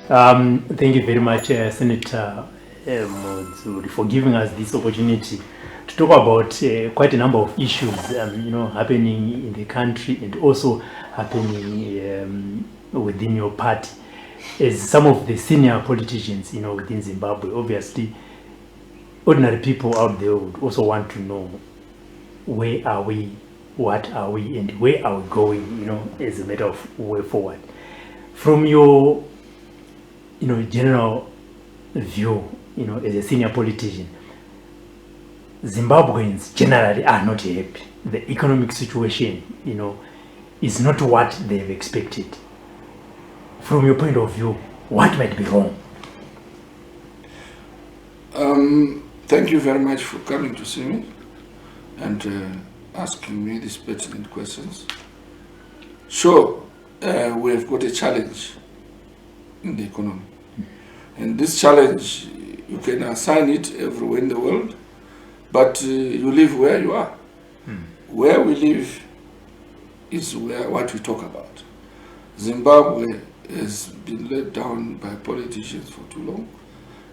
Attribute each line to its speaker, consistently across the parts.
Speaker 1: Thank you very much, Senator Mudzuri, for giving us this opportunity to talk about quite a number of issues, happening in the country and also happening within your party. As some of the senior politicians, within Zimbabwe, obviously, ordinary people out there would also want to know where are we, what are we, and where are we going, as a matter of way forward. From your, general view, as a senior politician, Zimbabweans generally are not happy. The economic situation, is not what they've expected. From your point of view, what might be wrong?
Speaker 2: Thank you very much for coming to see me and asking me these pertinent questions. Sure, we have got a challenge in the economy. And this challenge, you can assign it everywhere in the world, but you live where you are. Where we live is what we talk about. Zimbabwe has been let down by politicians for too long,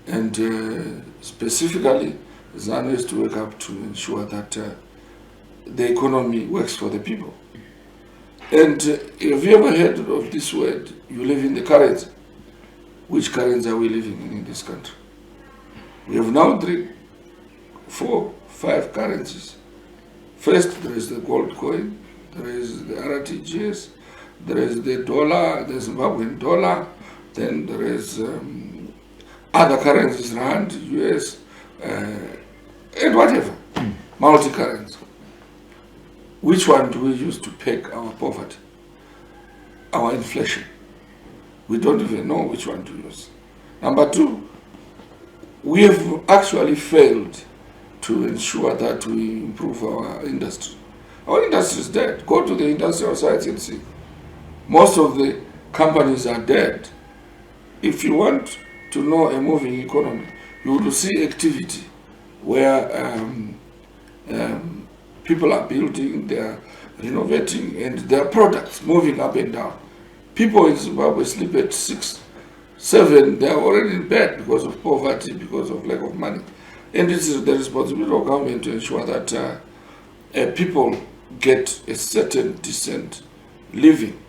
Speaker 2: and specifically, ZANU has to wake up to ensure that the economy works for the people. And have you ever heard of this word, you live in the currency? Which currency are we living in this country? We have now 3, 4, 5 currencies. First, there is the gold coin, there is the RTGS, there is the dollar, the Zimbabwean dollar, then there is other currencies, rand, US, and whatever, multi-currency. Which one do we use to peg our poverty, our inflation? We don't even know which one to use. Number 2, we have actually failed to ensure that we improve our industry. Our industry is dead. Go to the industrial sites and see. Most of the companies are dead. If you want to know a moving economy, you will see activity where people are building, they are renovating, and their products moving up and down. People in Zimbabwe sleep at 6, 7, they are already in bed because of poverty, because of lack of money. And it is the responsibility of government to ensure that people get a certain decent living.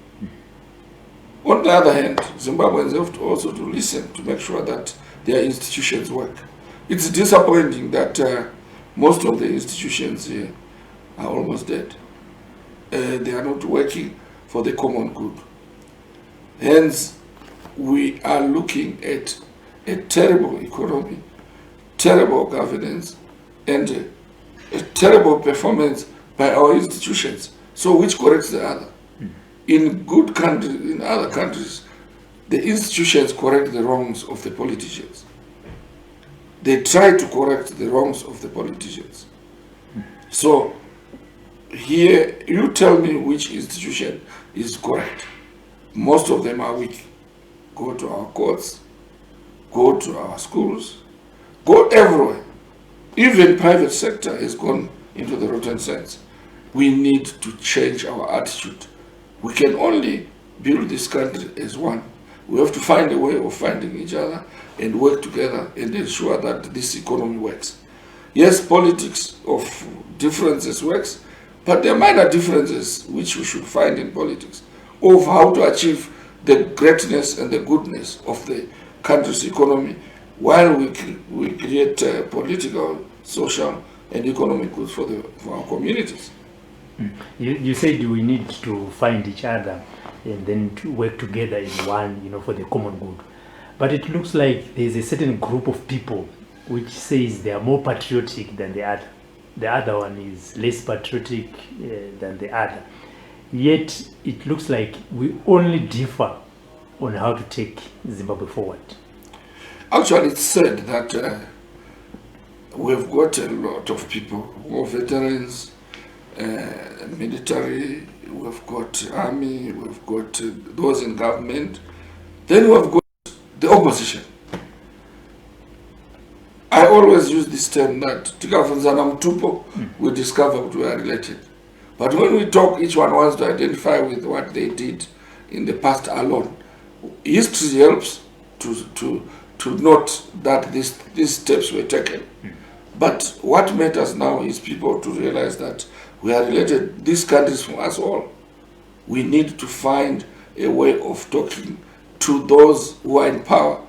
Speaker 2: On the other hand, Zimbabweans have to also to listen to make sure that their institutions work. It's disappointing that most of the institutions here are almost dead. They are not working for the common good. Hence, we are looking at a terrible economy, terrible governance, and a terrible performance by our institutions. So which corrects the other? In good countries, in other countries, the institutions correct the wrongs of the politicians. They try to correct the wrongs of the politicians. So here, you tell me which institution is correct. Most of them are weak. Go to our courts, go to our schools, go everywhere. Even private sector has gone into the rotten sense. We need to change our attitude. We can only build this country as one. We have to find a way of finding each other and work together and ensure that this economy works. Yes, politics of differences works, but there are minor differences which we should find in politics of how to achieve the greatness and the goodness of the country's economy while we create political, social, and economic goods for our communities.
Speaker 1: You said we need to find each other and then to work together as one, for the common good. But it looks like there's a certain group of people which says they are more patriotic than the other. The other one is less patriotic than the other. Yet it looks like we only differ on how to take Zimbabwe forward.
Speaker 2: Actually, it's said that we've got a lot of people, more veterans, military, we've got army, we've got those in government, then we've got the opposition. I always use this term that we discovered we are related. But when we talk, each one wants to identify with what they did in the past alone. History helps to to note that these steps were taken. But what matters now is people to realize that we are related, these countries from us all. We need to find a way of talking to those who are in power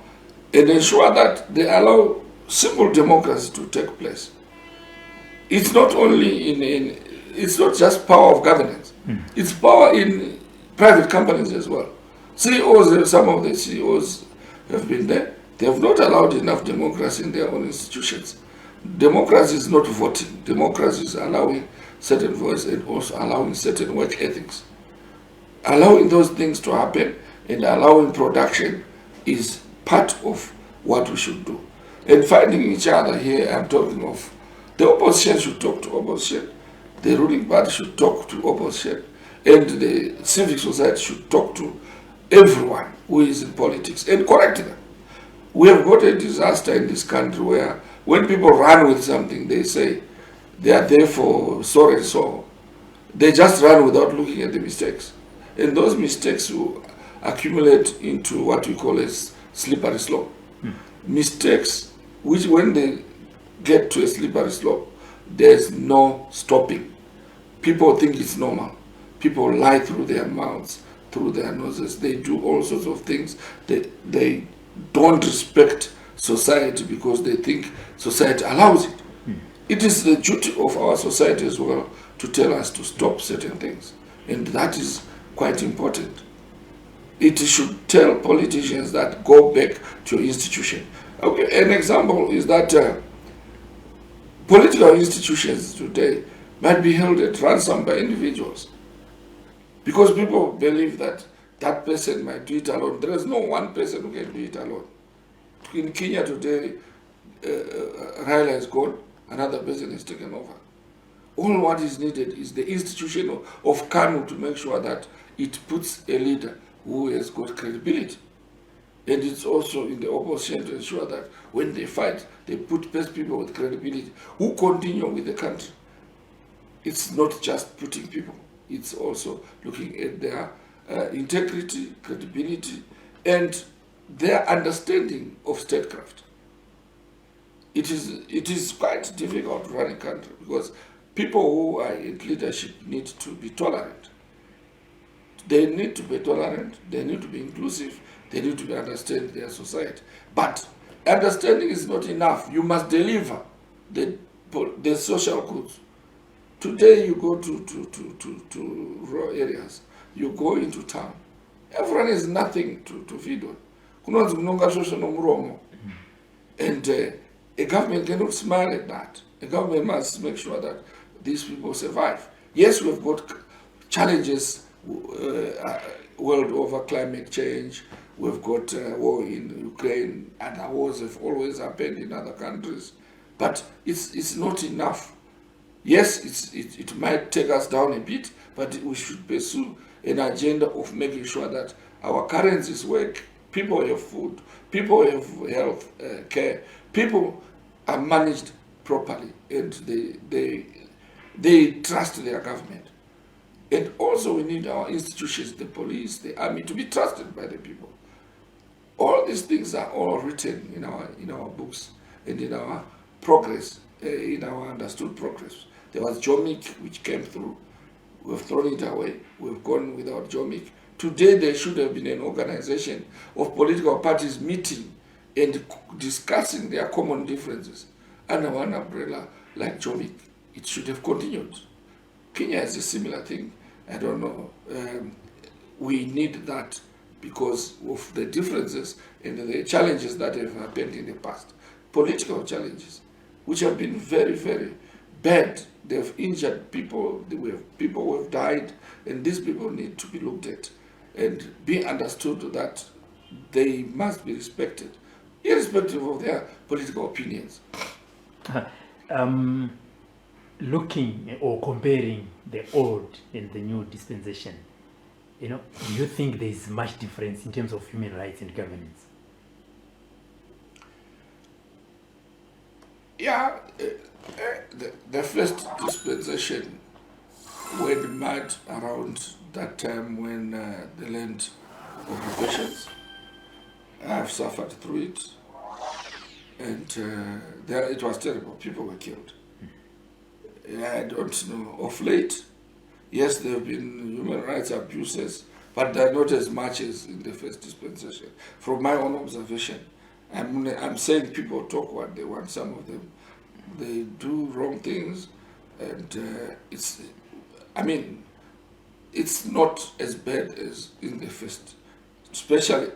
Speaker 2: and ensure that they allow simple democracy to take place. It's not only it's not just power of governance. It's power in private companies as well. CEOs, some of the CEOs have been there. They have not allowed enough democracy in their own institutions. Democracy is not voting. Democracy is allowing certain voice and also allowing certain work ethics. Allowing those things to happen and allowing production is part of what we should do. And finding each other here, I'm talking of the opposition should talk to opposition, the ruling party should talk to opposition, and the civic society should talk to everyone who is in politics and correct them. We have got a disaster in this country where when people run with something, they say they are there for so and so. They just run without looking at the mistakes. And those mistakes will accumulate into what we call a slippery slope. Mistakes, which when they get to a slippery slope, there's no stopping. People think it's normal. People lie through their mouths, through their noses. They do all sorts of things. They don't respect society because they think society allows it. It is the duty of our society as well to tell us to stop certain things. And that is quite important. It should tell politicians that go back to your institution. Okay, an example is that political institutions today might be held at ransom by individuals because people believe that that person might do it alone. There is no one person who can do it alone. In Kenya today, Raila is gone, another person is taken over. All what is needed is the institution of KANU to make sure that it puts a leader who has got credibility. And it's also in the opposition to ensure that when they fight, they put best people with credibility who continue with the country. It's not just putting people, it's also looking at their integrity, credibility, and their understanding of statecraft. It is quite difficult to run a country because people who are in leadership need to be tolerant. They need to be tolerant, they need to be inclusive, they need to understand their society. But understanding is not enough. You must deliver the social goods. Today you go to rural areas, you go into town. Everyone has nothing to feed on. And a government cannot smile at that. A government must make sure that these people survive. Yes, we've got challenges world over, climate change. We've got war in Ukraine, and wars have always happened in other countries. But it's not enough. Yes, it might take us down a bit, but we should pursue an agenda of making sure that our currencies work, people have food, people have health care, people are managed properly, and they trust their government. And also we need our institutions, the police, the army, to be trusted by the people. All these things are all written in our books and in our progress, in our understood progress. There was JOMIC which came through. We've thrown it away. We've gone without JOMIC. Today there should have been an organization of political parties meeting and discussing their common differences under one umbrella like JOMIC. It should have continued. Kenya has a similar thing. I don't know. We need that because of the differences and the challenges that have happened in the past. Political challenges, which have been very, very bad. They've injured people. People who have died, and these people need to be looked at and be understood that they must be respected, irrespective of their political opinions.
Speaker 1: Looking or comparing the old and the new dispensation, do you think there is much difference in terms of human rights and governance?
Speaker 2: Yeah, the first dispensation went mad around that time when the land occupations, I've suffered through it, and it was terrible. People were killed. I don't know. Of late, yes, there have been human rights abuses, but they're not as much as in the first dispensation. From my own observation, I'm saying people talk what they want. Some of them, they do wrong things, and it's not as bad as in the first, especially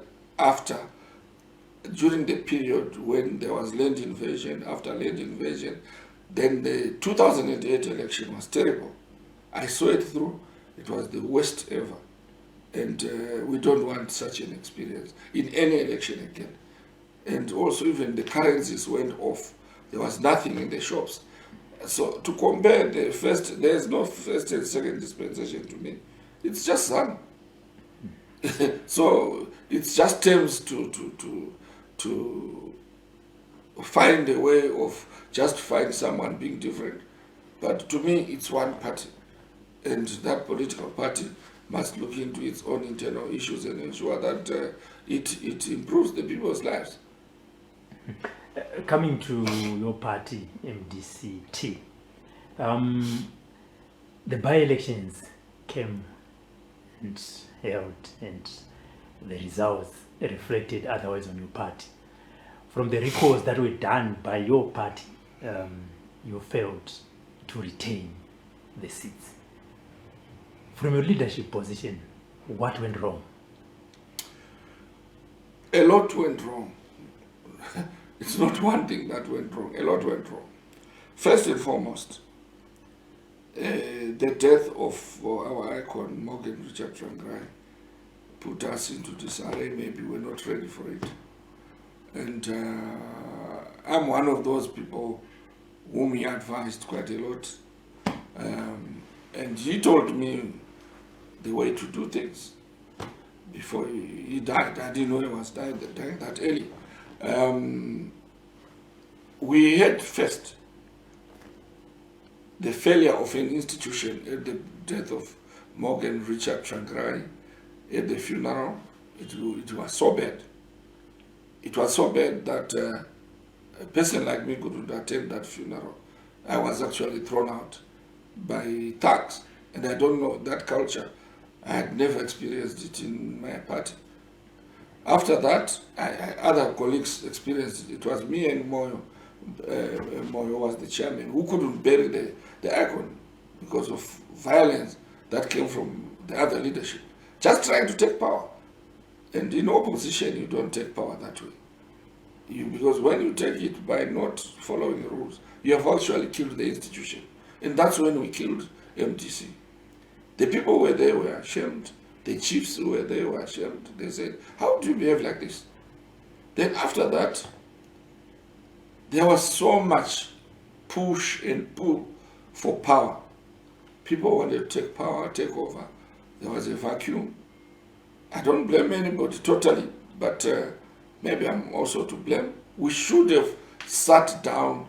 Speaker 2: during the period when there was land invasion. After land invasion, then the 2008 election was terrible. I saw it through. It was the worst ever. And we don't want such an experience in any election again. And also even the currencies went off. There was nothing in the shops. So to compare there's no first and second dispensation to me. It's just some. So it's just terms to find a way of justifying someone being different. But to me, it's one party. And that political party must look into its own internal issues and ensure that it improves the people's lives.
Speaker 1: Coming to your party, MDC, the by-elections came and held, and the results reflected otherwise on your party. From the records that were done by your party, you failed to retain the seats. From your leadership position, what went wrong?
Speaker 2: A lot went wrong. It's not one thing that went wrong. A lot went wrong. First and foremost, the death of our icon, Morgan Richard Tsvangirai, put us into disarray. Maybe we're not ready for it. And I'm one of those people whom he advised quite a lot. And he told me the way to do things before he died. I didn't know he was dying that early. We had first the failure of an institution at the death of Morgan Richard Tsvangirai. At the funeral, it was so bad. It was so bad that a person like me couldn't attend that funeral. I was actually thrown out by thugs, and I don't know that culture. I had never experienced it in my party. After that, other colleagues experienced it. It was me and Moyo. Moyo was the chairman, who couldn't bury the icon because of violence that came from the other leadership, just trying to take power. And in opposition, you don't take power that way. Because when you take it by not following the rules, you have actually killed the institution. And that's when we killed MDC. The people who were there were ashamed. The chiefs who were there were ashamed. They said, how do you behave like this? Then after that, there was so much push and pull for power. People wanted to take power, take over. There was a vacuum. I don't blame anybody totally, but maybe I'm also to blame. We should have sat down,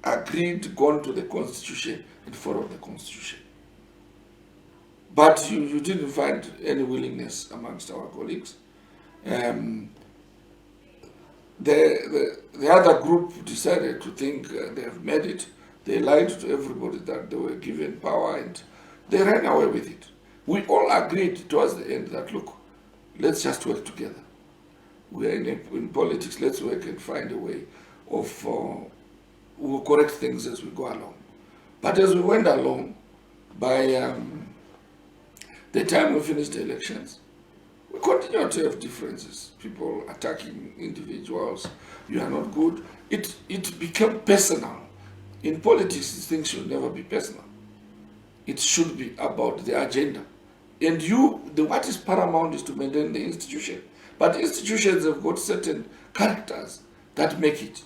Speaker 2: agreed, gone to the Constitution, and followed the Constitution. But you didn't find any willingness amongst our colleagues. The other group decided to think they have made it. They lied to everybody that they were given power, and they ran away with it. We all agreed towards the end that, look, let's just work together. We are in politics, let's work and find a way of, we'll correct things as we go along. But as we went along, by the time we finished the elections, we continued to have differences. People attacking individuals, you are not good. It became personal. In politics, things should never be personal. It should be about the agenda. And what is paramount is to maintain the institution. But institutions have got certain characters that make it.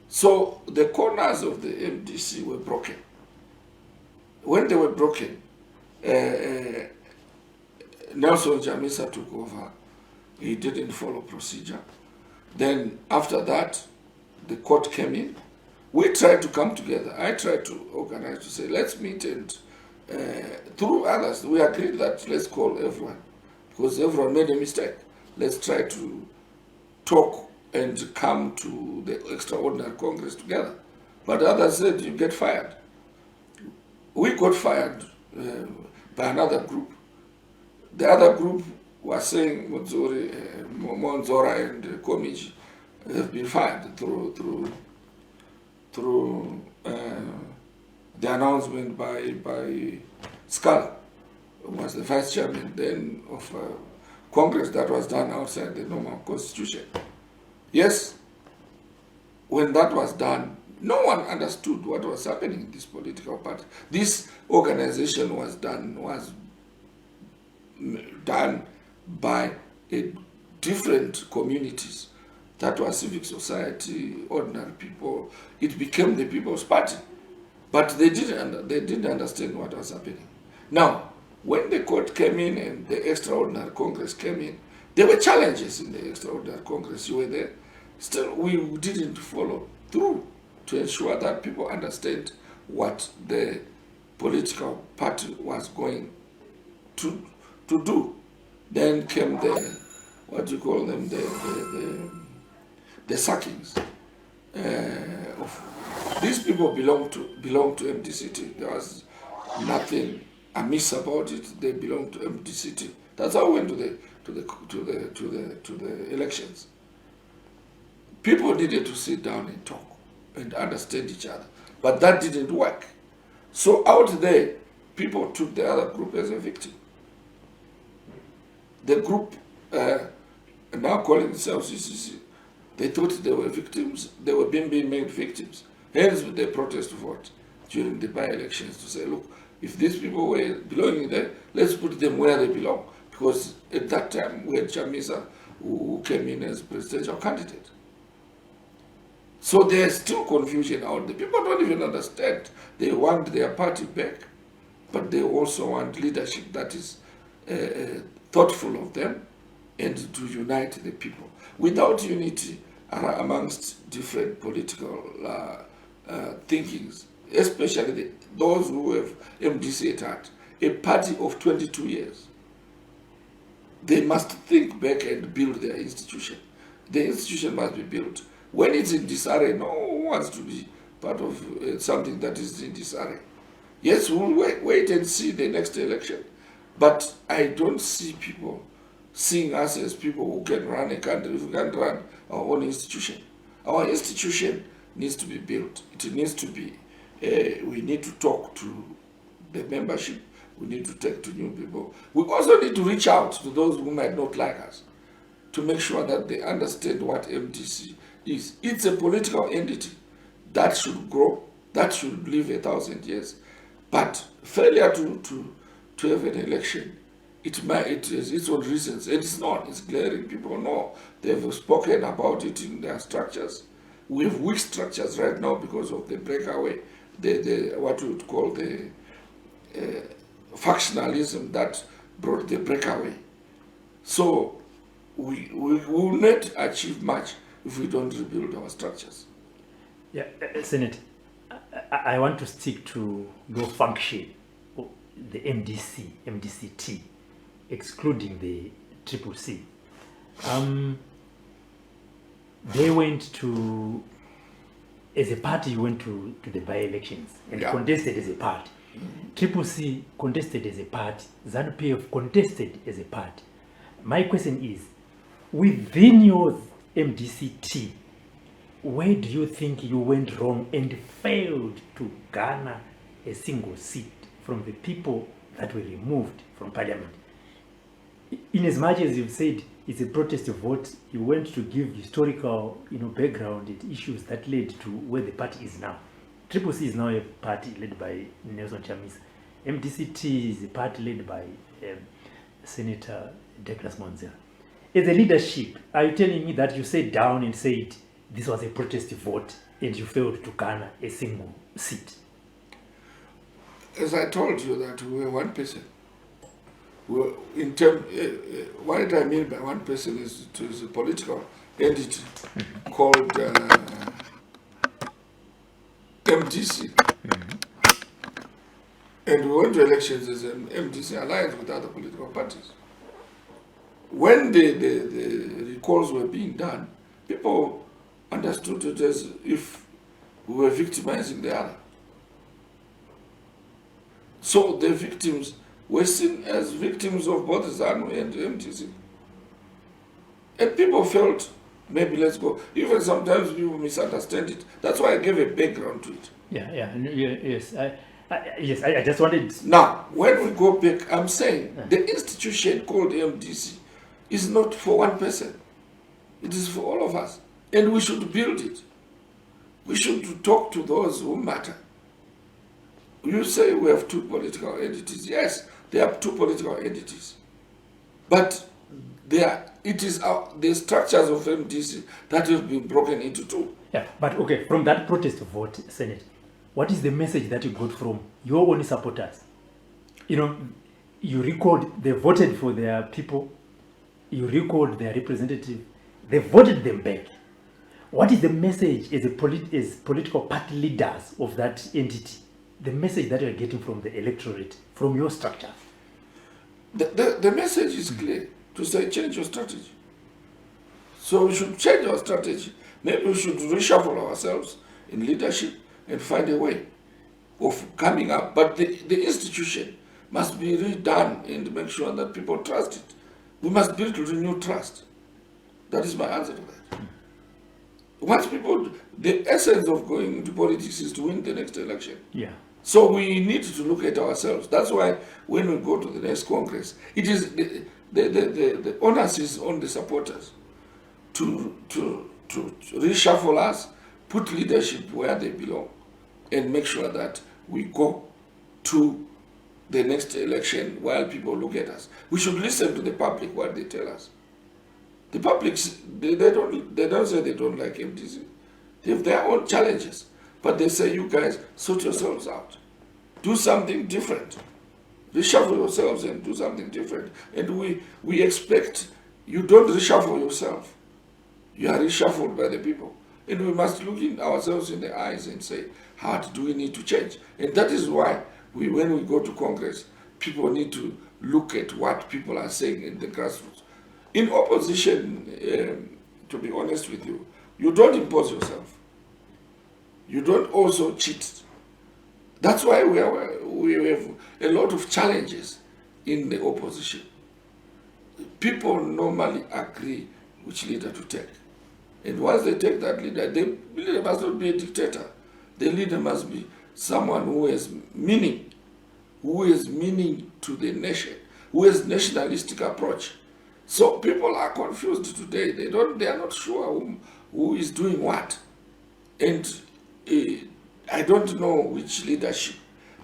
Speaker 2: So the corners of the MDC were broken. When they were broken, Nelson Chamisa took over. He didn't follow procedure. Then after that, the court came in. We tried to come together. I tried to organize to say, let's meet, and through others, we agreed that let's call everyone, because everyone made a mistake. let's try to talk and come to the extraordinary Congress together. But others said, you get fired. We got fired by another group. The other group was saying Mudzuri, Monzora and Komiji have been fired through the announcement by Scala, who was the vice chairman then of Congress, that was done outside the normal constitution. Yes, when that was done, no one understood what was happening in this political party. This organization was done by different communities. That was civic society, ordinary people. It became the People's Party. But they didn't understand what was happening. Now, when the court came in and the Extraordinary Congress came in, there were challenges in the Extraordinary Congress. You were there. Still, we didn't follow through to ensure that people understand what the political party was going to do. Then came the, what do you call them, the sackings. These people belong to MDC. There was nothing amiss about it. They belong to MDC. That's how we went to the elections. People needed to sit down and talk and understand each other, but that didn't work. So out there, people took the other group as a victim. The group now calling themselves CCC, they thought they were victims. They were being made victims. Hence, they protest vote during the by-elections to say, look, if these people were belonging there, let's put them where they belong. Because at that time, we had Chamisa who came in as presidential candidate. So there's still confusion out there. People don't even understand. They want their party back, but they also want leadership that is thoughtful of them and to unite the people. Without unity amongst different political thinkings, especially those who have MDC at heart, a party of 22 years, they must think back and build their institution. The institution must be built. When it's in disarray, no one wants to be part of something that is in disarray. Yes, we'll wait and see the next election. But I don't see people seeing us as people who can run a country, who can run our own institution. Our institution needs to be built. It needs to be, we need to talk to the membership. We need to talk to new people. We also need to reach out to those who might not like us to make sure that they understand what MDC is. It's a political entity that should grow, that should live 1,000 years. But failure to have an election, it has its own reasons. It's not, it's glaring. People know. They've spoken about it in their structures. We have weak structures right now because of the breakaway, the what we would call the factionalism that brought the breakaway. So we will not achieve much if we don't rebuild our structures.
Speaker 1: Yeah, Senator, I want to stick to your function, the MDCT, excluding the CCC. They went to, as a party, you went to the by-elections and contested as a party. CCC contested as a party. ZANU-PF contested as a party. My question is, within your MDCT, where do you think you went wrong and failed to garner a single seat from the people that were removed from parliament? In as much as you've said it's a protest vote, you went to give historical background and issues that led to where the party is now. CCC is now a party led by Nelson Chamisa. MDCT is a party led by Senator Douglas Monzera. As a leadership, are you telling me that you sat down and said this was a protest vote and you failed to garner a single seat?
Speaker 2: As I told you that we were one person. What I mean by one person is a political entity called MDC. And we went to elections as an MDC alliance with other political parties. when the recalls were being done, people understood it as if we were victimizing the other. So the victims were seen as victims of both ZANU and MDC. And people felt, maybe let's go. Even sometimes people misunderstand it. That's why I gave a background to it.
Speaker 1: Yes. I just wanted.
Speaker 2: Now, when we go back, I'm saying the institution called MDC is not for one person. It is for all of us. And we should build it. We should talk to those who matter. You say we have two political entities. Yes, there are two political entities. But it is the structures of MDC that have been broken into two.
Speaker 1: Yeah, but okay, from that protest vote, Senate, what is the message that you got from your own supporters? You know, you recalled they voted for their people, you recalled their representative, they voted them back. What is the message as political party leaders of that entity? The message that you're getting from the electorate, from your structure?
Speaker 2: The message is clear, to say change your strategy. So we should change our strategy. Maybe we should reshuffle ourselves in leadership and find a way of coming up. But the institution must be redone and make sure that people trust it. We must build renewed trust. That is my answer to that. Once people, the essence of going into politics is to win the next election.
Speaker 1: Yeah.
Speaker 2: So we need to look at ourselves. That's why when we go to the next Congress, it is the onus is on the supporters to reshuffle us, put leadership where they belong, and make sure that we go to the next election while people look at us. We should listen to the public, what they tell us. The public, they don't say they don't like MDC. They have their own challenges. But they say, you guys, sort yourselves out. Do something different. Reshuffle yourselves and do something different. And we expect you don't reshuffle yourself. You are reshuffled by the people. And we must look in ourselves in the eyes and say, how do we need to change? And that is why when we go to Congress, people need to look at what people are saying in the grassroots. In opposition, to be honest with you, you don't impose yourself. You don't also cheat. That's why we have a lot of challenges in the opposition. People normally agree which leader to take. And once they take that leader, the leader must not be a dictator. The leader must be someone who has meaning to the nation, who has nationalistic approach. So people are confused today. They are not sure who is doing what. And I don't know which leadership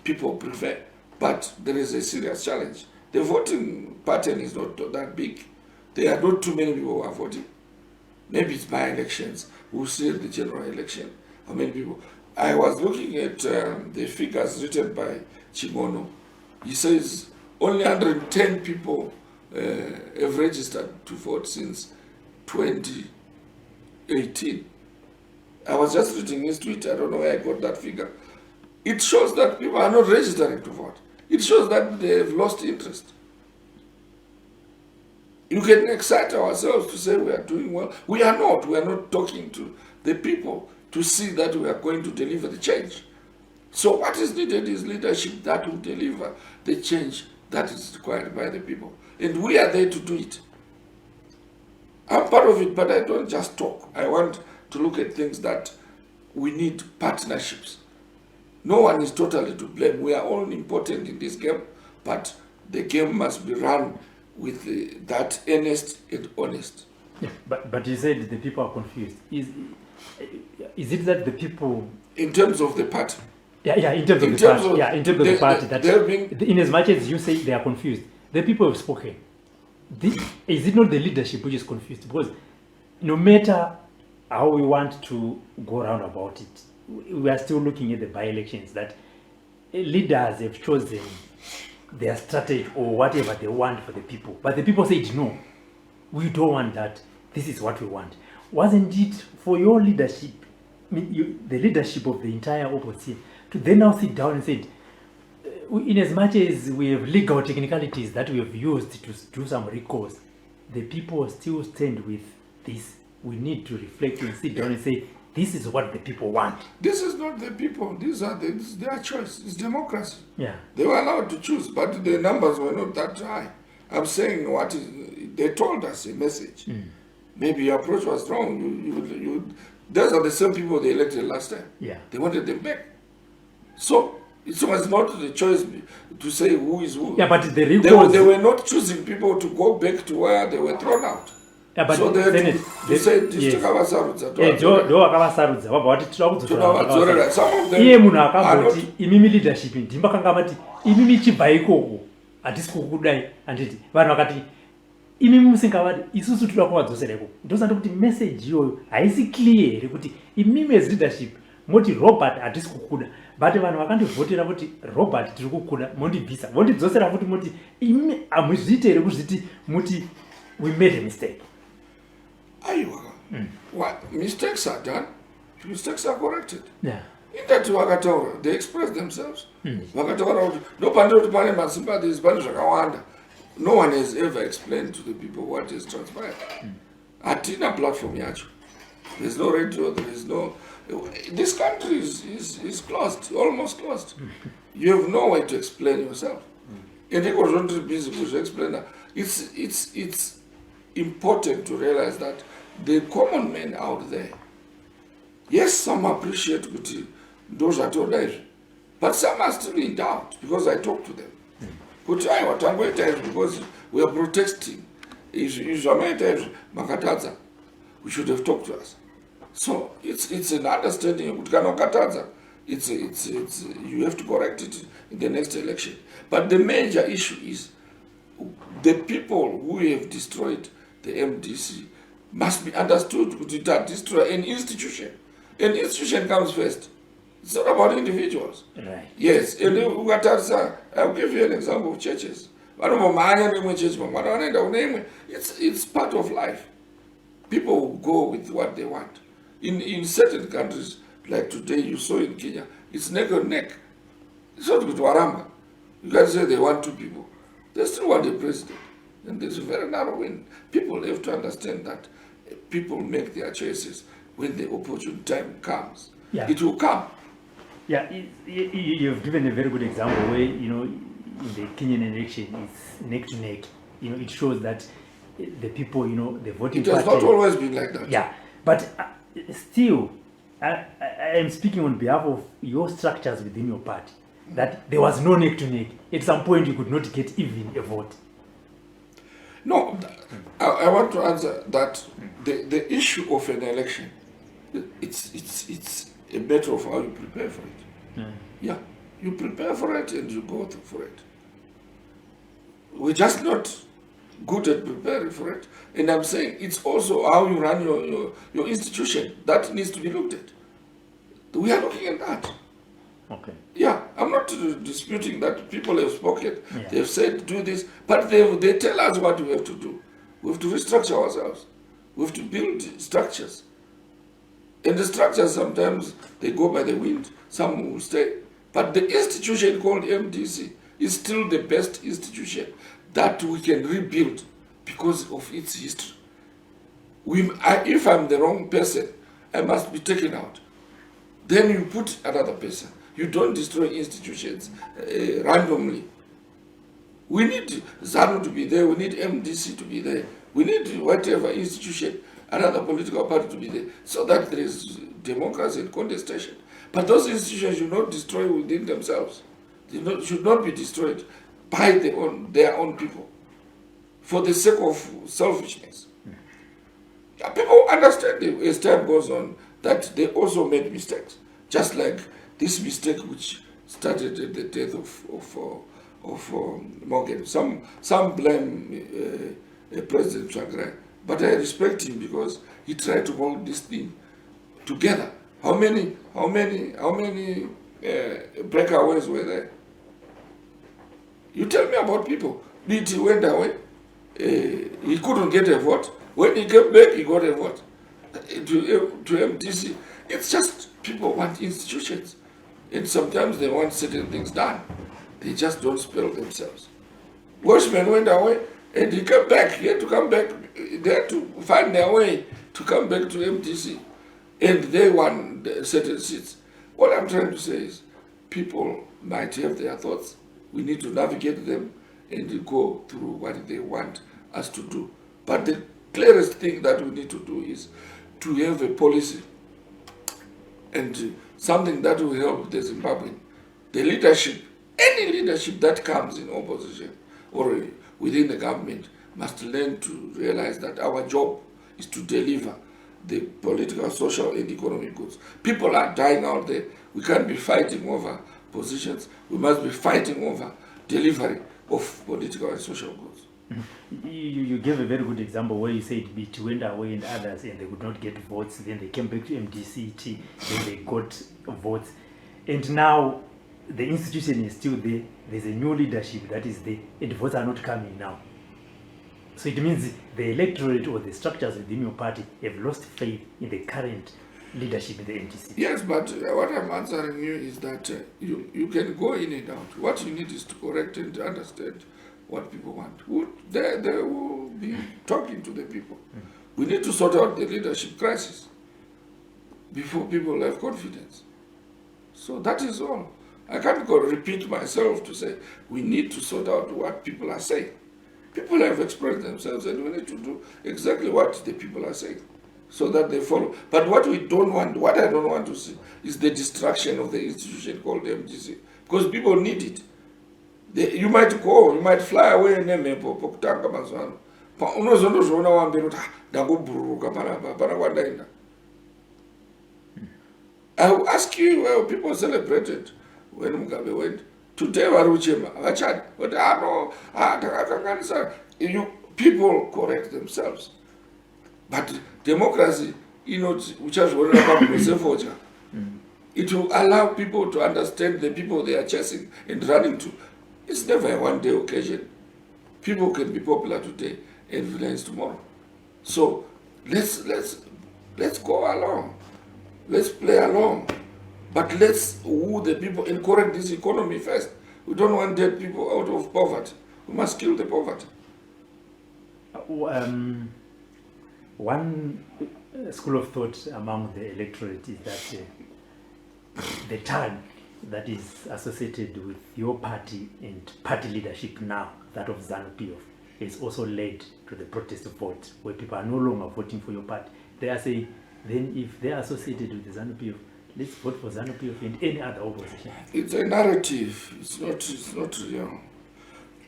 Speaker 2: people prefer, but there is a serious challenge. The voting pattern is not that big. There are not too many people who are voting. Maybe it's by elections. We'll see the general election. How many people? I was looking at the figures written by Chimono. He says only 110 people have registered to vote since 2018. I was just reading his tweet. I don't know where I got that figure. It shows that people are not registering to vote. It shows that they have lost interest. You can excite ourselves to say we are doing well. We are not. We are not talking to the people to see that we are going to deliver the change. So what is needed is leadership that will deliver the change that is required by the people. And we are there to do it. I'm part of it, but I don't just talk. I want to look at things that we need partnerships. No one is totally to blame. We are all important in this game, but the game must be run with that earnest and honest.
Speaker 1: Yeah, but you said the people are confused. Is it that the people,
Speaker 2: in terms of the party?
Speaker 1: Yeah, in terms of the party. Yeah, in terms of the party. That in as much as you say they are confused, the people have spoken. Is it not the leadership which is confused? Because no matter how we want to go around about it, we are still looking at the by-elections that leaders have chosen their strategy or whatever they want for the people. But the people said, no, we don't want that. This is what we want. Wasn't it for your leadership, the leadership of the entire opposition, to then now sit down and say, in as much as we have legal technicalities that we have used to do some recalls, the people still stand with this. We need to reflect and sit down and say, this is what the people want.
Speaker 2: This is not the people. This is their choice. It's democracy.
Speaker 1: Yeah.
Speaker 2: They were allowed to choose, but the numbers were not that high. I'm saying they told us a message. Maybe your approach was wrong. Those are the same people they elected last time.
Speaker 1: Yeah.
Speaker 2: They wanted them back. So it was not the choice to say who is who.
Speaker 1: Yeah, but the recalls,
Speaker 2: they were not choosing people to go back to where they were thrown out.
Speaker 1: yeah, but
Speaker 2: So they had
Speaker 1: Senate,
Speaker 2: to say
Speaker 1: yes.
Speaker 2: this takavasarudza.
Speaker 1: ndo vakavasarudza vabva vati tinoda
Speaker 2: Tokavadzorera. Some of them
Speaker 1: iye munhu
Speaker 2: are
Speaker 1: akamboti
Speaker 2: not.
Speaker 1: imimi leadership ndimbakanga mati imimi chibva ikoko hatisi kukudai handiti vanhu vakati imimi musingavati isusu toda kuvadzosera ikoko ndosanda kuti message iyoyo haisi clear here kuti imimi as leadership moti Robert hatisi kukuda but vanhu vakandivhotera kuti Robert tiri kukuda mondibvisa mondidzosera futi moti imimi hamuzviite here kuzviti muti we made a mistake.
Speaker 2: What mistakes are done, mistakes are corrected.
Speaker 1: Yeah.
Speaker 2: In that vakataura, they express themselves. Vakataura kuti ndopandiro kuti pane masympathies pane zvakawanda. No one has ever explained to the people what has transpired. Hatina platform yacho. There's no radio, there is no. This country is closed, almost closed. You have no way to explain yourself. And they were not busy to explain that. It's important to realize that the common men out there, yes, some appreciate those are told, but some are still in doubt because I talk to them. Because we are protesting. If we should have talked to us. So it's an understanding. It's you have to correct it in the next election. But the major issue is the people who have destroyed the MDC must be understood to destroy an institution. An institution comes first. It's not about individuals.
Speaker 1: Right.
Speaker 2: Yes. And I'll give you an example of churches. It's part of life. People go with what they want. In certain countries, like today you saw in Kenya, it's neck and neck. It's not with Waramba. You can say they want two people. They still want a president. And there's a very narrow win. People have to understand that people make their choices when the opportune time comes.
Speaker 1: Yeah.
Speaker 2: It will come.
Speaker 1: Yeah, you've given a very good example where, in the Kenyan election, it's neck to neck. It shows that the people, the voting
Speaker 2: It has
Speaker 1: party,
Speaker 2: not always been like that.
Speaker 1: yeah, but still, I am speaking on behalf of your structures within your party, that there was no neck to neck. At some point, you could not get even a vote.
Speaker 2: No, I want to answer that the issue of an election, it's a matter of how you prepare for it. Yeah, you prepare for it and you go for it. We're just not good at preparing for it. And I'm saying it's also how you run your institution. That needs to be looked at. We are looking at that.
Speaker 1: Okay.
Speaker 2: Yeah, I'm not disputing that people have spoken.
Speaker 1: Yeah.
Speaker 2: They've said do this, but they tell us what we have to do. We have to restructure ourselves. We have to build structures. And the structures sometimes they go by the wind. Some will stay. But the institution called MDC is still the best institution that we can rebuild because of its history. If I'm the wrong person, I must be taken out. Then you put another person. You don't destroy institutions randomly. We need ZANU to be there. We need MDC to be there. We need whatever institution, another political party to be there, so that there is democracy and contestation. But those institutions should not destroy within themselves. They should not be destroyed by their own people for the sake of selfishness. People understand as time goes on that they also made mistakes, just like this mistake which started at the death of Morgan. Some blame President Chagrin, but I respect him because he tried to hold this thing together. How many breakaways were there? You tell me about people. BT went away. He couldn't get a vote. When he came back, he got a vote. To MDC, it's just people want institutions. And sometimes they want certain things done. They just don't spell themselves. Watchmen went away, And he came back, he had to come back, they had to find their way to come back to MDC. And they won certain seats. What I'm trying to say is, people might have their thoughts. We need to navigate them and go through what they want us to do. But the clearest thing that we need to do is to have a policy and something that will help the Zimbabwean. The leadership, any leadership that comes in opposition or within the government must learn to realize that our job is to deliver the political, social, and economic goods. People are dying out there. We can't be fighting over positions. We must be fighting over delivery of political and social goods.
Speaker 1: You gave a very good example where you said BT went away and others and they could not get votes. Then they came back to MDC, then they got votes. And now the institution is still there. There's a new leadership that is there and votes are not coming now. So it means the electorate or the structures within your party have lost faith in the current leadership in the MDC.
Speaker 2: Yes, but what I'm answering you is that you can go in and out. What you need is to correct and to understand what people want. They will be talking to the people. We need to sort out the leadership crisis before people have confidence. So that is all. I can't go repeat myself to say we need to sort out what people are saying. People have expressed themselves and we need to do exactly what the people are saying so that they follow. But what we don't want, what I don't want to see is the destruction of the institution called MDC, because people need it. You might go, you might fly away and then I will ask you, well, people celebrated when Mugabe went. Today, people correct themselves. But democracy, which has it will allow people to understand the people they are chasing and running to. It's never a one-day occasion. People can be popular today and villains tomorrow. So let's go along. Let's play along. But let's woo the people and correct this economy first. We don't want dead people out of poverty. We must kill the poverty.
Speaker 1: One school of thought among the electorate is that the tag that is associated with your party and party leadership now, that of ZANU-PF, is also led to the protest vote, where people are no longer voting for your party. They are saying, then if they are associated with the ZANU-PF, let's vote for ZANU-PF and any other opposition.
Speaker 2: It's a narrative. It's not real.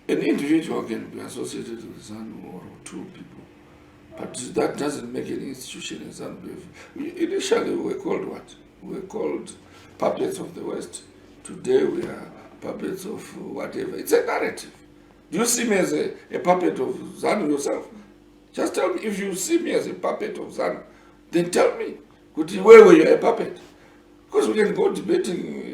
Speaker 2: An individual can be associated with ZANU or two people, but that doesn't make any institution in ZANU-PF. Initially, we were called what? We were called puppets of the West. Today, we are puppets of whatever. It's a narrative. Do you see me as a puppet of ZANU yourself? Just tell me, if you see me as a puppet of ZANU, then tell me, where were you a puppet? Because we can go debating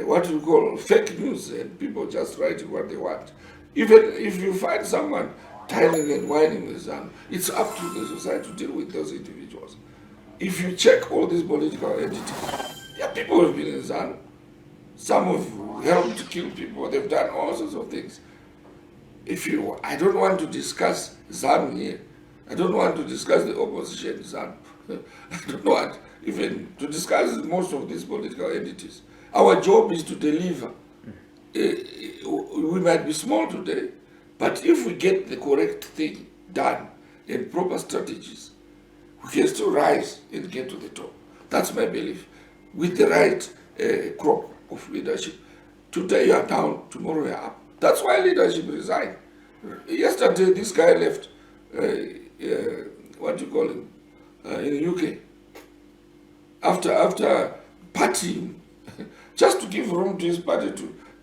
Speaker 2: what we call fake news and people just writing what they want. Even if you find someone tiling and whining with ZANU, it's up to the society to deal with those individuals. If you check all these political entities, people who have been in ZANU. Some have helped to kill people. They've done all sorts of things. I don't want to discuss ZANU here. I don't want to discuss the opposition ZANU. I don't want even to discuss most of these political entities. Our job is to deliver. We might be small today, but if we get the correct thing done and proper strategies, we can still rise and get to the top. That's my belief. With the right crop of leadership. Today you are down, tomorrow you are up. That's why leadership resigned. Yesterday this guy left, what do you call him, in the UK. After partying, just to give room to his party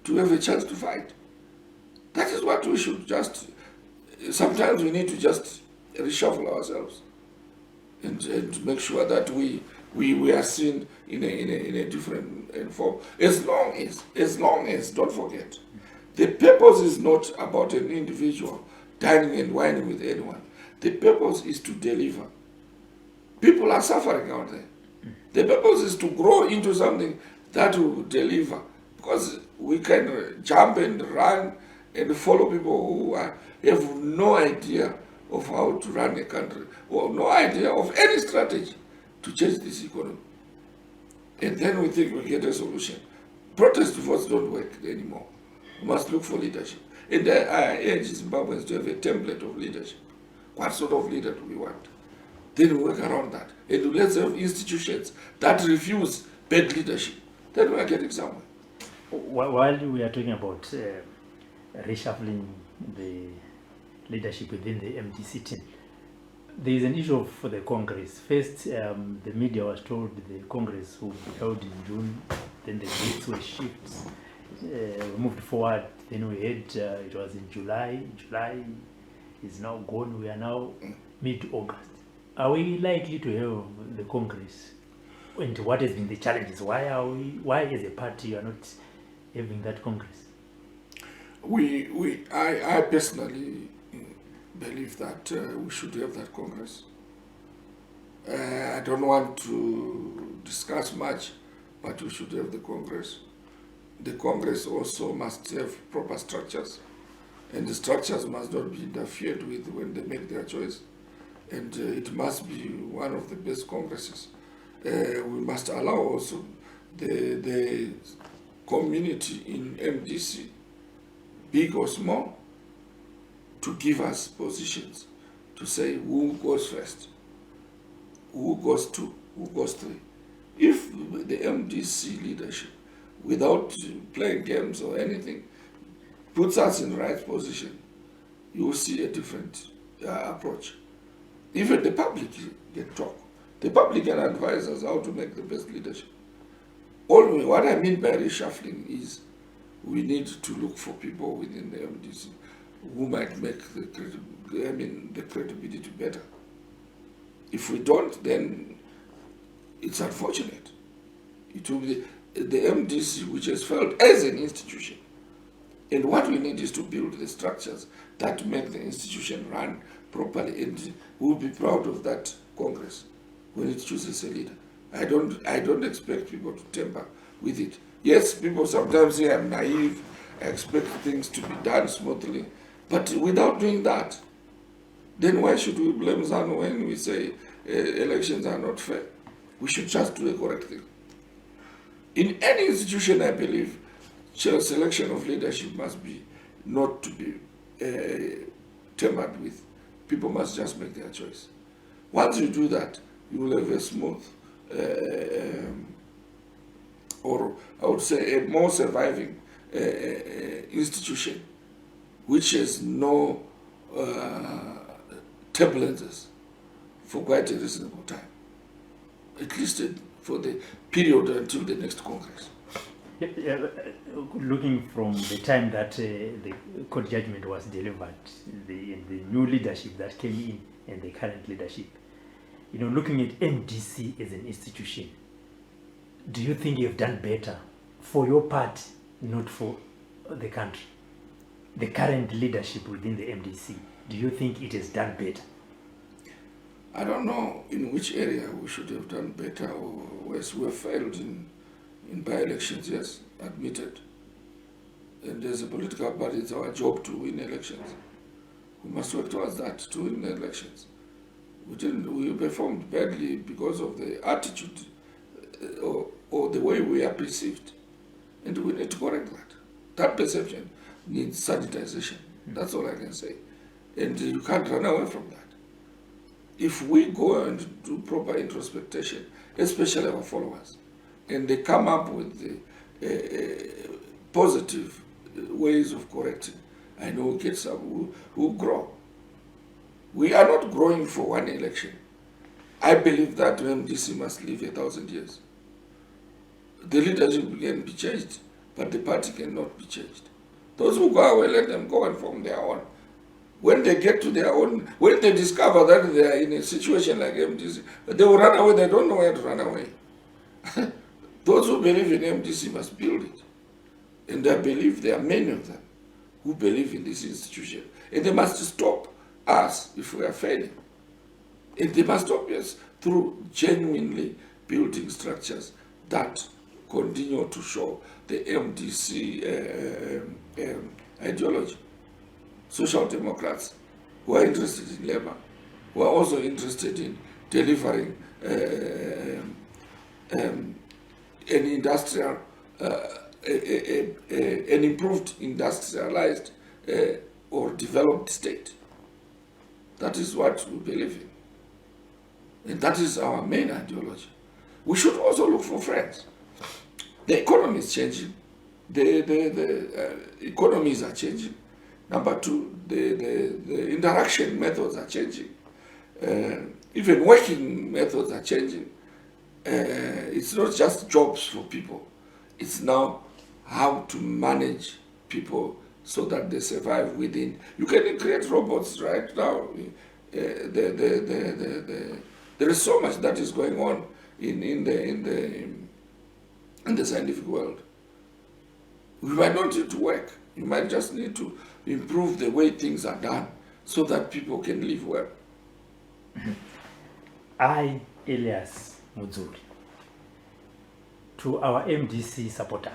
Speaker 2: to have a chance to fight. That is what we should just, sometimes we need to just reshuffle ourselves and make sure that we are seen in a different form. As long as, don't forget, the purpose is not about an individual dining and whining with anyone. The purpose is to deliver. People are suffering out there. The purpose is to grow into something that will deliver. Because we can jump and run and follow people who have no idea of how to run a country, or no idea of any strategy to change this economy. And then we think we get a solution. Protest votes don't work anymore. We must look for leadership. And I urge Zimbabweans to have a template of leadership. What sort of leader do we want? Then we work around that. And let's have institutions that refuse bad leadership. Then we are getting somewhere.
Speaker 1: While we are talking about reshuffling the leadership within the MDC team, there is an issue for the Congress. First, the media was told the Congress would be held in June, then the dates were shifted, moved forward, then we heard it was in July. July is now gone, we are now mid-August. Are we likely to have the Congress? And what has been the challenges? Why as a party are not having that Congress?
Speaker 2: I personally believe that we should have that Congress. I don't want to discuss much, but we should have the Congress. The Congress also must have proper structures, and the structures must not be interfered with when they make their choice. And it must be one of the best Congresses. We must allow also the community in MDC, big or small, to give us positions, to say who goes first, who goes two, who goes three. If the MDC leadership, without playing games or anything, puts us in the right position, you will see a different approach. Even the public can talk. The public can advise us how to make the best leadership. What I mean by reshuffling is we need to look for people within the MDC who might make the credibility better. If we don't, then it's unfortunate. It will be the MDC which has failed as an institution. And what we need is to build the structures that make the institution run properly, and we'll be proud of that Congress when it chooses a leader. I don't expect people to tamper with it. Yes, people sometimes say I'm naive, I expect things to be done smoothly, but without doing that, then why should we blame ZANU when we say elections are not fair? We should just do the correct thing. In any institution, I believe, selection of leadership must be not to be tampered with. People must just make their choice. Once you do that, you will have a smooth, or I would say a more surviving institution, which has no turbulences for quite a reasonable time, at least for the period until the next Congress.
Speaker 1: Looking from the time that the court judgment was delivered, the new leadership that came in and the current leadership, looking at MDC as an institution, do you think you've done better for your party, not for the country? The current leadership within the MDC, do you think it has done better?
Speaker 2: I don't know in which area we should have done better or worse. We have failed in by-elections, yes, admitted. And as a political party, it's our job to win elections. We must work towards that, to win the elections. We performed badly because of the attitude or the way we are perceived. And we need to correct that. That perception needs sanitization. That's all I can say. And you can't run away from that. If we go and do proper introspection, especially our followers, and they come up with the positive ways of correcting, I know we'll get some who grow. We are not growing for one election. I believe that MDC must live 1,000 years. The leadership can be changed, but the party cannot be changed. Those who go away, let them go and form their own. When they get to their own, when they discover that they are in a situation like MDC, they will run away, they don't know where to run away. Those who believe in MDC must build it. And I believe there are many of them who believe in this institution. And they must stop us if we are failing. And they must stop us through genuinely building structures that continue to show the MDC ideology. social democrats who are interested in labor, who are also interested in delivering an industrial, an improved industrialized or developed state. That is what we believe in. And that is our main ideology. We should also look for friends. The economy is changing. The economies are changing. Number two, the interaction methods are changing. Even working methods are changing. It's not just jobs for people. It's now how to manage people so that they survive within. You can create robots right now. There is so much that is going on in the scientific world. We might not need to work. You might just need to improve the way things are done so that people can live well.
Speaker 1: I, Elias Mudzuri, to our MDC supporters,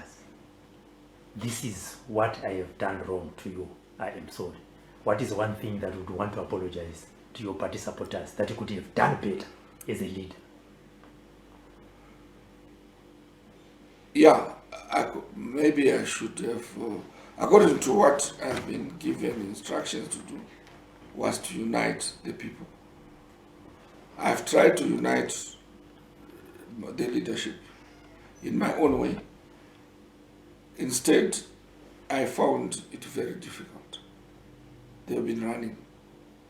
Speaker 1: this is what I have done wrong to you. I am sorry. What is one thing that you would want to apologize to your party supporters that you could have done better as a leader?
Speaker 2: Yeah, maybe I should have, according to what I've been given instructions to do, was to unite the people. I've tried to unite the leadership in my own way. Instead, I found it very difficult. They've been running.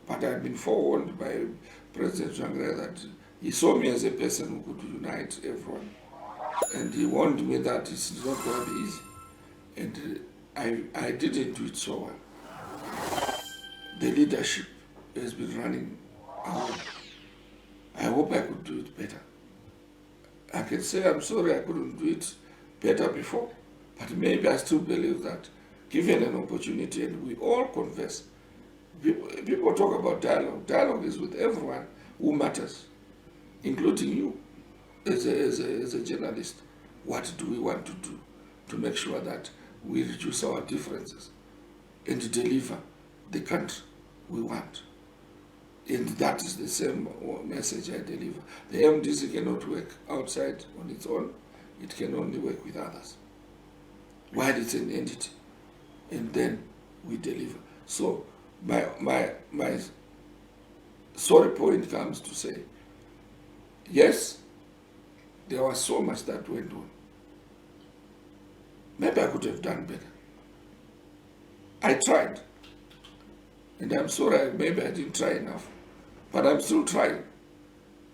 Speaker 2: But I've been forewarned by President Jangre that he saw me as a person who could unite everyone. And he warned me that it's not going to be easy. And I didn't do it so well. The leadership has been running away. I hope I could do it better. I can say I'm sorry I couldn't do it better before, but maybe I still believe that given an opportunity and we all converse, people talk about dialogue. Dialogue is with everyone who matters, including you as a journalist. What do we want to do to make sure that we reduce our differences and deliver the country we want? And that is the same message I deliver. The MDC cannot work outside on its own. It can only work with others, while it's an entity. And then we deliver. So my sorry point comes to say, yes, there was so much that went on. Maybe I could have done better. I tried. And I'm sorry, maybe I didn't try enough. But I'm still trying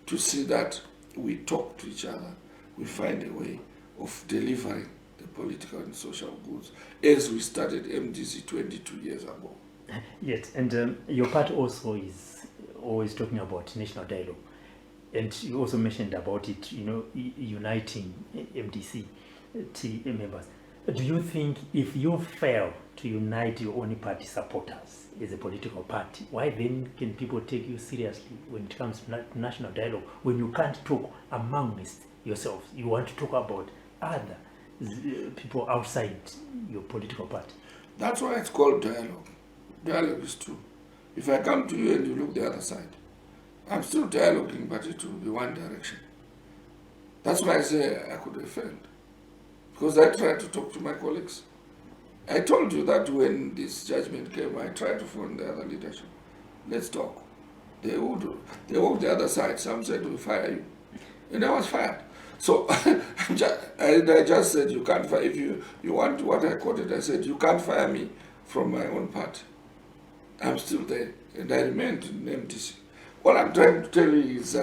Speaker 2: to see that we talk to each other, we find a way of delivering the political and social goods as we started MDC 22 years ago.
Speaker 1: Yes, and your party also is always talking about national dialogue. And you also mentioned about it, uniting MDC members. Do you think if you fail to unite your own party supporters as a political party, why then can people take you seriously when it comes to national dialogue, when you can't talk amongst yourselves? You want to talk about other people outside your political party.
Speaker 2: That's why it's called dialogue. Dialogue is true. If I come to you and you look the other side, I'm still dialoguing, but it will be one direction. That's why I say I could have failed. Because I tried to talk to my colleagues. I told you that when this judgment came, I tried to phone the other leadership. Let's talk. They walked the other side. Some said, we'll fire you. And I was fired. So I just said, you can't fire. If you want what I quoted, I said, you can't fire me from my own party. I'm still there. And I remained in MDC. What I'm trying to tell you is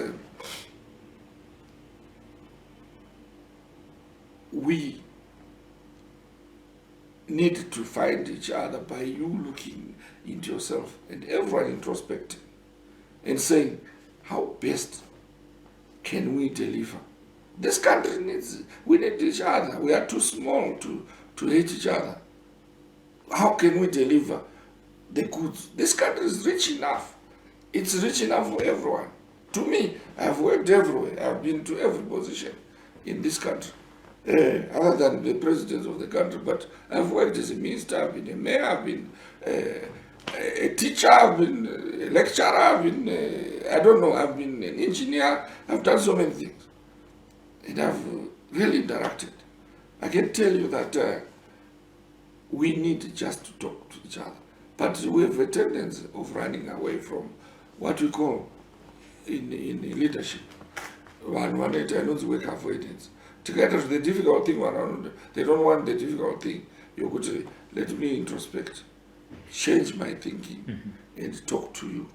Speaker 2: we need to find each other by you looking into yourself and everyone introspecting and saying, how best can we deliver? This country we need each other. We are too small to hate each other. How can we deliver the goods? This country is rich enough. It's rich enough for everyone. To me, I've worked everywhere. I've been to every position in this country. Other than the president of the country, but I've worked as a minister, I've been a mayor, I've been a teacher, I've been a lecturer, I've been, I don't know, I've been an engineer, I've done so many things. And I've really interacted. I can tell you that we need just to talk to each other. But we have a tendency of running away from what we call in leadership. One work avoidance. To get to the difficult thing, they don't want the difficult thing. You could let me introspect, change my thinking, and talk to you.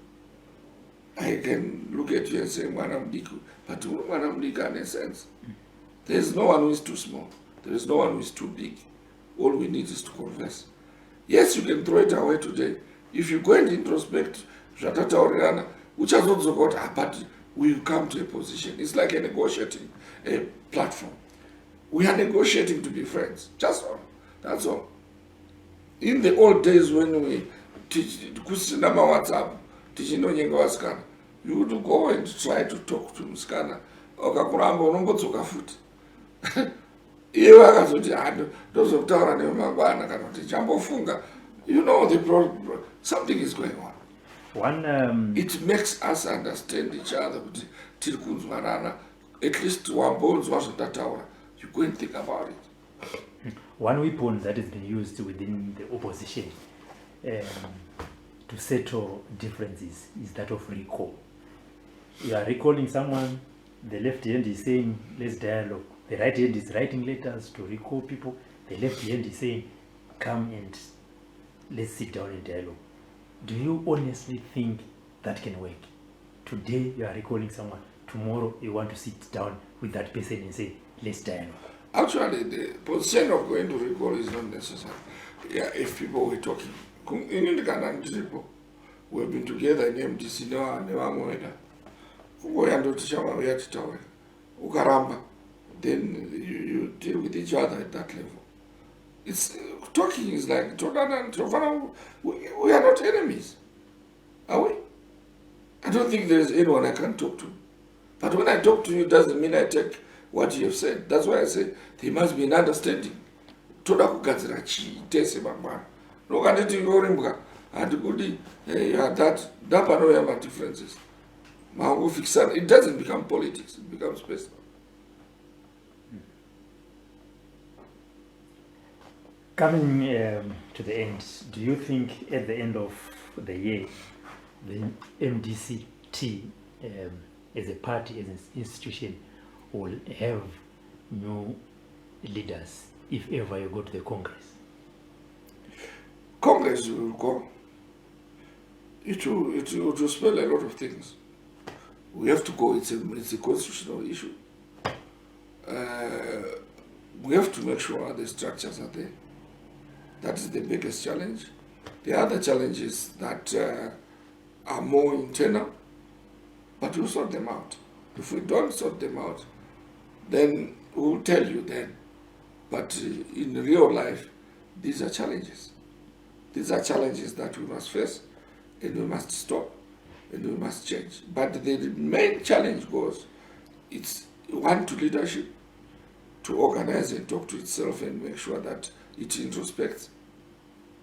Speaker 2: I can look at you and say, Manamdiku, but Manamdika in a sense. There is no one who is too small. There is no one who is too big. All we need is to converse. Yes, you can throw it away today. If you go and introspect, which has also got, but we come to a position. It's like a negotiating a platform. We are negotiating to be friends. Just all. That's all. In the old days when we teach WhatsApp, teaching Waskana, you would go and try to talk to Muskana. You know something is going on. It makes us understand each other. At least one bones wasn't that hour. You go and think about it.
Speaker 1: One weapon that has been used within the opposition to settle differences is that of recall. You are recalling someone, the left hand is saying, let's dialogue. The right hand is writing letters to recall people. The left hand is saying, come and let's sit down and dialogue. Do you honestly think that can work? Today you are recalling someone. Tomorrow you want to sit down with that person and say, let's dialogue.
Speaker 2: Actually, the position of going to recall is not necessary. Yeah, if people were talking. In the people, we have been together in MDC, then you deal with each other at that level. It's talking is like we are not enemies, are we? I don't think there is anyone I can talk to. But when I talk to you, it doesn't mean I take what you have said. That's why I say there must be an understanding. Toda kugadzira chitese mangwana. Nokanditi yorimbuka andikudi that panoyamba differences. It doesn't become politics, it becomes personal.
Speaker 1: Coming to the end, do you think at the end of the year, the MDC as a party, as an institution, will have new leaders if ever you go to the Congress?
Speaker 2: Congress will go. It will spell a lot of things. We have to go. It's a constitutional issue. We have to make sure the structures are there. That is the biggest challenge. The other challenges that are more internal, but we'll sort them out. If we don't sort them out, then we'll tell you then. But in real life, these are challenges. These are challenges that we must face, and we must stop, and we must change. But the main challenge goes, it's one, to leadership, to organize and talk to itself and make sure that it introspects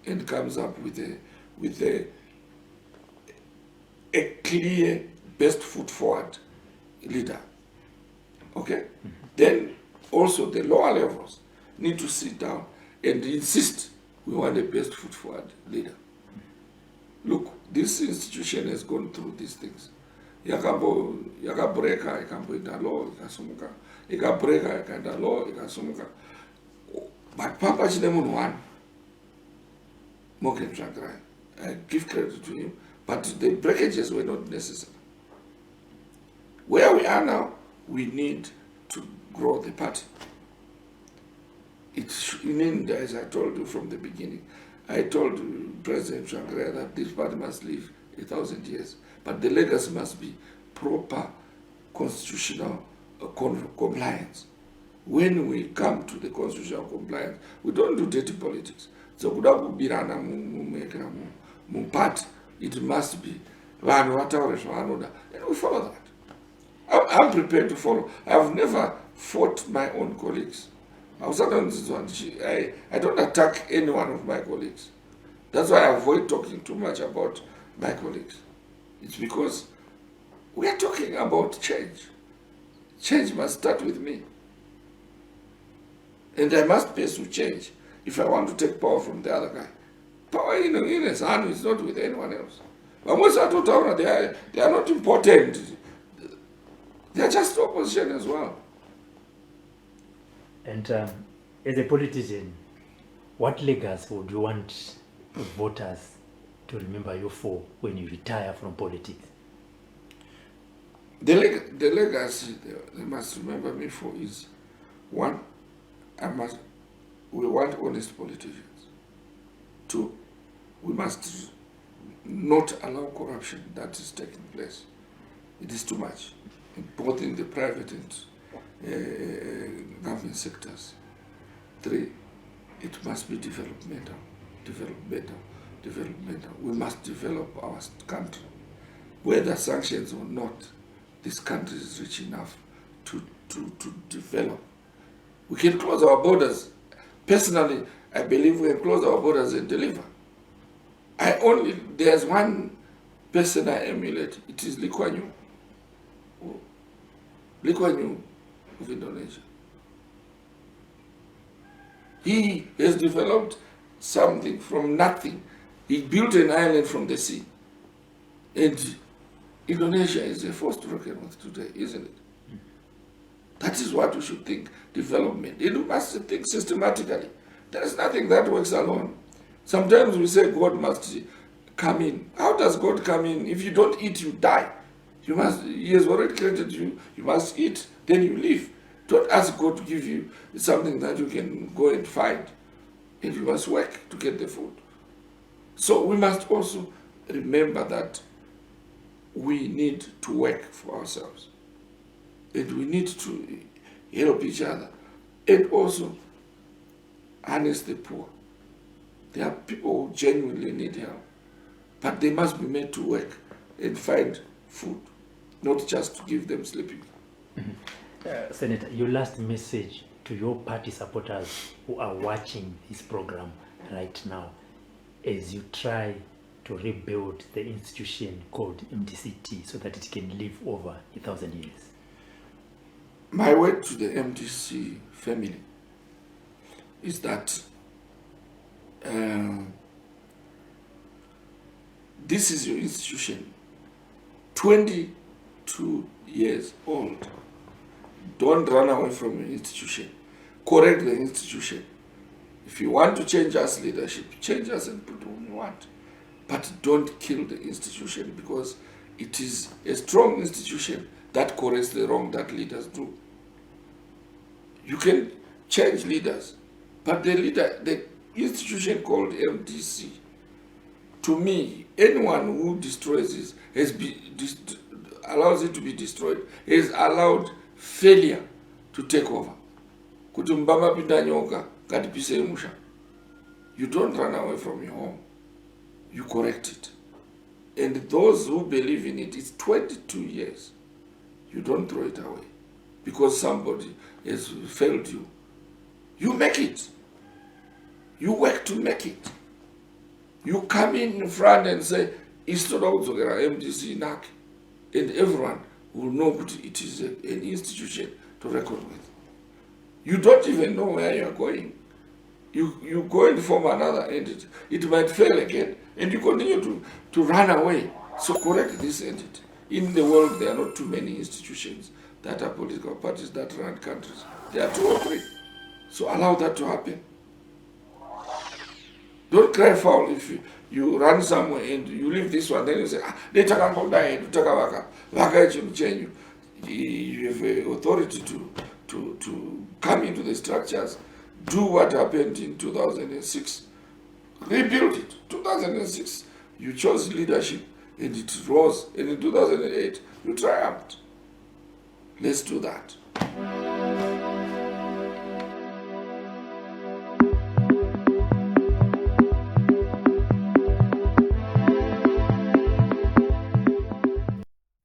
Speaker 2: and comes up with a clear, best foot forward leader. Okay? Then also the lower levels need to sit down and insist we want a best foot forward leader. Look, this institution has gone through these things. Yakabreka, ikamboita law, ikasumuka. Ikabreka, ikanda law, ikasumuka. But Papa Chinemun won. Morgan Chagrai. I give credit to him. But the breakages were not necessary. Where we are now, we need to grow the party. It's in, as I told you from the beginning, I told President Chagrai that this party must live 1,000 years. But the legacy must be proper constitutional compliance. When we come to the constitutional compliance, we don't do dirty politics. So party, it must be and we follow that. I'm prepared to follow. I've never fought my own colleagues. I don't attack any one of my colleagues. That's why I avoid talking too much about my colleagues. It's because we are talking about change. Change must start with me. And I must pursue change if I want to take power from the other guy. Power in his hand is not with anyone else. But most of the time, they are not important. They are just opposition as well.
Speaker 1: And as a politician, what legacy would you want voters to remember you for when you retire from politics?
Speaker 2: The legacy they must remember me for is, one, we want honest politicians. Two, we must not allow corruption that is taking place. It is too much, both in the private and government sectors. Three, it must be developmental. We must develop our country. Whether sanctions or not, this country is rich enough to develop. We can close our borders. Personally, I believe we can close our borders and deliver. There's one person I emulate. It is Lee Kuan Yew. Lee Kuan Yew of Indonesia. He has developed something from nothing. He built an island from the sea. And Indonesia is a force to reckon with today, isn't it? That is what we should think, development. And we must think systematically. There is nothing that works alone. Sometimes we say God must come in. How does God come in? If you don't eat, you die. He has already created you. You must eat, then you live. Don't ask God to give you something that you can go and find. And you must work to get the food. So we must also remember that we need to work for ourselves. And we need to help each other. And also harness the poor. There are people who genuinely need help. But they must be made to work and find food, not just to give them sleeping.
Speaker 1: Senator, your last message to your party supporters who are watching this program right now as you try to rebuild the institution called MDCT so that it can live over 1,000 years.
Speaker 2: My word to the MDC family is that this is your institution, 22 years old. Don't run away from your institution. Correct the institution. If you want to change us leadership, change us and put whom you want. But don't kill the institution, because it is a strong institution that corrects the wrong that leaders do. You can change leaders, but the institution called MDC, to me, anyone who destroys it, allows it to be destroyed, has allowed failure to take over. You don't run away from your home. You correct it. And those who believe in it, it's 22 years. You don't throw it away because somebody has failed you. You make it. You work to make it. You come in front and say, MDC NAC, and everyone will know that it is an institution to reckon with. You don't even know where you are going. You go and form another entity. It might fail again, and you continue to run away. So correct this entity. In the world, there are not too many institutions that are political parties that run countries. There are 2 or 3. So allow that to happen. Don't cry foul if you run somewhere and you leave this one, then you say, you have authority to come into the structures, do what happened in 2006, rebuild it. 2006, you chose leadership and it rose, and in 2008, you triumphed. Let's do that.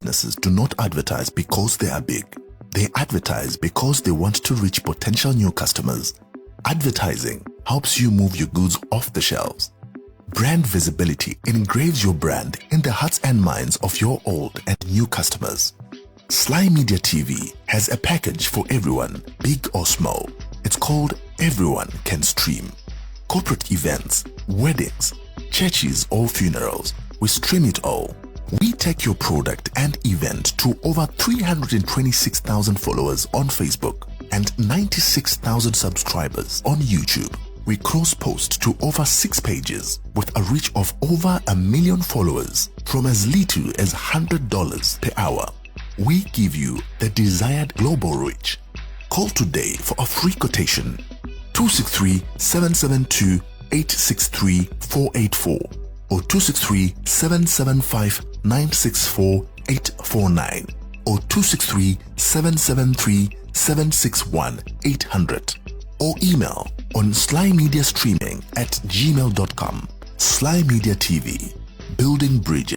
Speaker 3: Businesses do not advertise because they are big. They advertise because they want to reach potential new customers. Advertising helps you move your goods off the shelves. Brand visibility engraves your brand in the hearts and minds of your old and new customers. SlyMedia TV has a package for everyone, big or small. It's called Everyone Can Stream. Corporate events, weddings, churches or funerals, we stream it all. We take your product and event to over 326,000 followers on Facebook and 96,000 subscribers on YouTube. We cross-post to over 6 pages with a reach of over 1 million followers from as little as $100 per hour. We give you the desired global reach. Call today for a free quotation. 263-772-863-484 or 263-775-964-849 or 263-773-761-800 or email on slymediastreaming@gmail.com. Sly Media TV, building bridges.